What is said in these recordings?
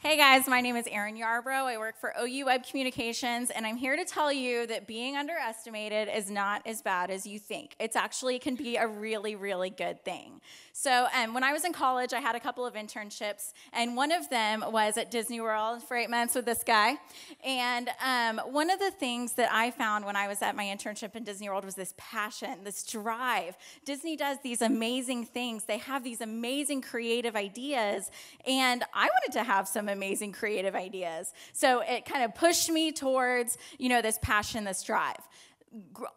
Hey guys, my name is Erin Yarbrough. I work for OU Web Communications, and I'm here to tell you that being underestimated is not as bad as you think. It actually can be a really, really good thing. So when I was in college, I had a couple of internships, and one of them was at Disney World for 8 months with this guy. And one of the things that I found when I was at my internship in Disney World was this passion, this drive. Disney does these amazing things. They have these amazing creative ideas, and I wanted to have some amazing creative ideas. So it kind of pushed me towards, this passion, this drive.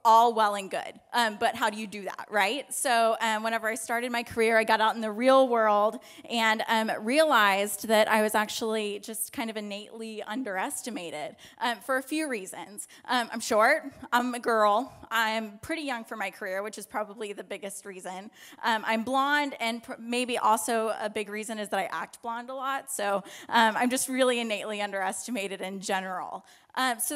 All well and good, but how do you do that, right? So whenever I started my career, I got out in the real world and realized that I was actually just kind of innately underestimated for a few reasons. I'm short, I'm a girl, I'm pretty young for my career, which is probably the biggest reason. I'm blonde, and maybe also a big reason is that I act blonde a lot, so I'm just really innately underestimated in general. So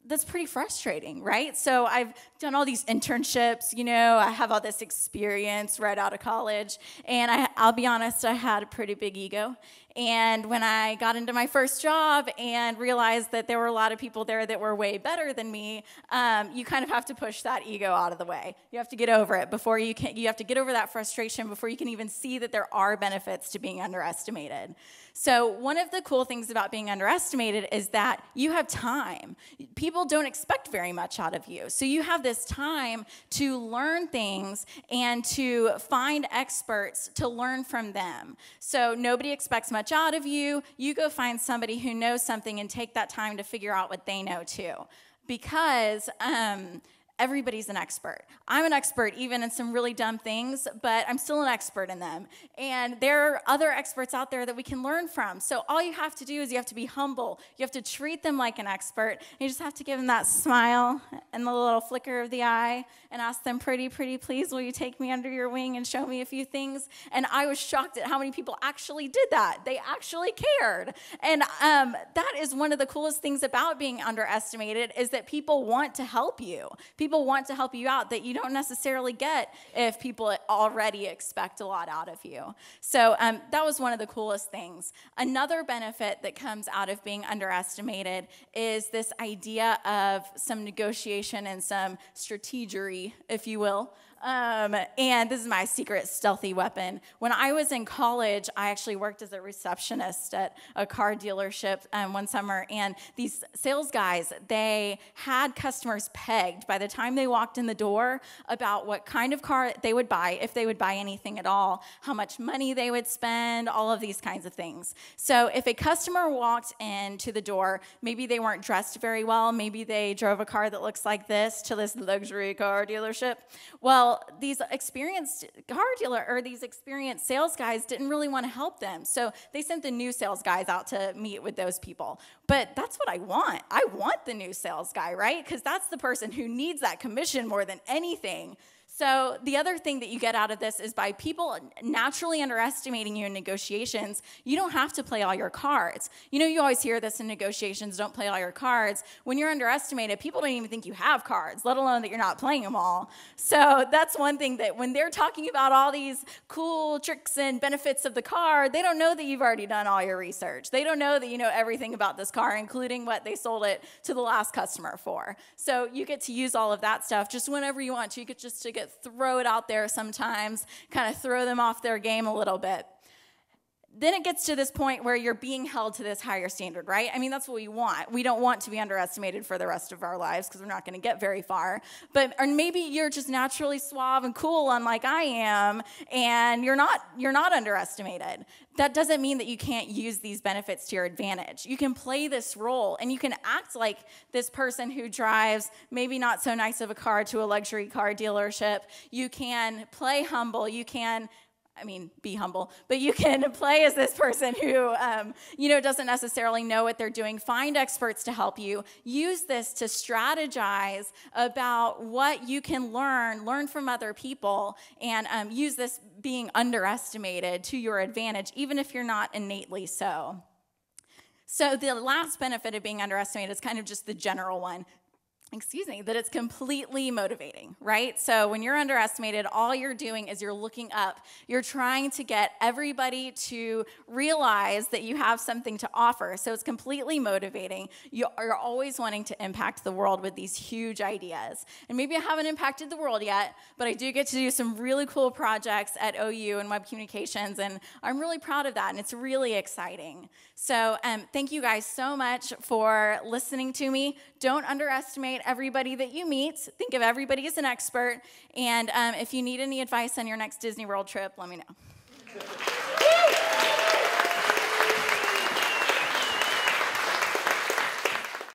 that's pretty frustrating, right? So I've done all these internships, I have all this experience right out of college, and I'll be honest, I had a pretty big ego. And when I got into my first job and realized that there were a lot of people there that were way better than me, you kind of have to push that ego out of the way. You have to get over it before you have to get over that frustration before you can even see that there are benefits to being underestimated. So one of the cool things about being underestimated is that you have time. People don't expect very much out of you. So you have this time to learn things and to find experts to learn from them. So nobody expects much out of you. You go find somebody who knows something and take that time to figure out what they know too. Because everybody's an expert. I'm an expert even in some really dumb things, but I'm still an expert in them. And there are other experts out there that we can learn from. So all you have to do is you have to be humble. You have to treat them like an expert. You just have to give them that smile and the little flicker of the eye and ask them, pretty please, will you take me under your wing and show me a few things? And I was shocked at how many people actually did that. They actually cared. And that is one of the coolest things about being underestimated is that people want to help you. People want to help you out that you don't necessarily get if people already expect a lot out of you. So that was one of the coolest things. Another benefit that comes out of being underestimated is this idea of some negotiation and some strategery, if you will. And this is my secret stealthy weapon. When I was in college, I actually worked as a receptionist at a car dealership one summer, and these sales guys, they had customers pegged by the time they walked in the door about what kind of car they would buy, if they would buy anything at all, how much money they would spend, all of these kinds of things. So if a customer walked into the door, maybe they weren't dressed very well, maybe they drove a car that looks like this to this luxury car dealership. Well, these experienced these experienced sales guys didn't really want to help them. So they sent the new sales guys out to meet with those people. But that's what I want. I want the new sales guy, right? Because that's the person who needs that commission more than anything. So the other thing that you get out of this is by people naturally underestimating you in negotiations, you don't have to play all your cards. You always hear this in negotiations, don't play all your cards. When you're underestimated, people don't even think you have cards, let alone that you're not playing them all. So that's one thing that when they're talking about all these cool tricks and benefits of the car, they don't know that you've already done all your research. They don't know that you know everything about this car, including what they sold it to the last customer for. So you get to use all of that stuff just whenever you want to. You get just to throw it out there sometimes, kind of throw them off their game a little bit. Then it gets to this point where you're being held to this higher standard, right? I mean, that's what we want. We don't want to be underestimated for the rest of our lives because we're not going to get very far. Or maybe you're just naturally suave and cool, unlike I am, and you're not underestimated. That doesn't mean that you can't use these benefits to your advantage. You can play this role, and you can act like this person who drives maybe not so nice of a car to a luxury car dealership. You can play humble. You can be humble, but you can play as this person who, doesn't necessarily know what they're doing. Find experts to help you. Use this to strategize about what you can learn from other people, and use this being underestimated to your advantage, even if you're not innately so. So the last benefit of being underestimated is kind of just the general one. that it's completely motivating, right? So when you're underestimated, all you're doing is you're looking up. You're trying to get everybody to realize that you have something to offer. So it's completely motivating. You're always wanting to impact the world with these huge ideas. And maybe I haven't impacted the world yet, but I do get to do some really cool projects at OU and web communications, and I'm really proud of that, and it's really exciting. So thank you guys so much for listening to me. Don't underestimate everybody that you meet. Think of everybody as an expert. And if you need any advice on your next Disney World trip, let me know.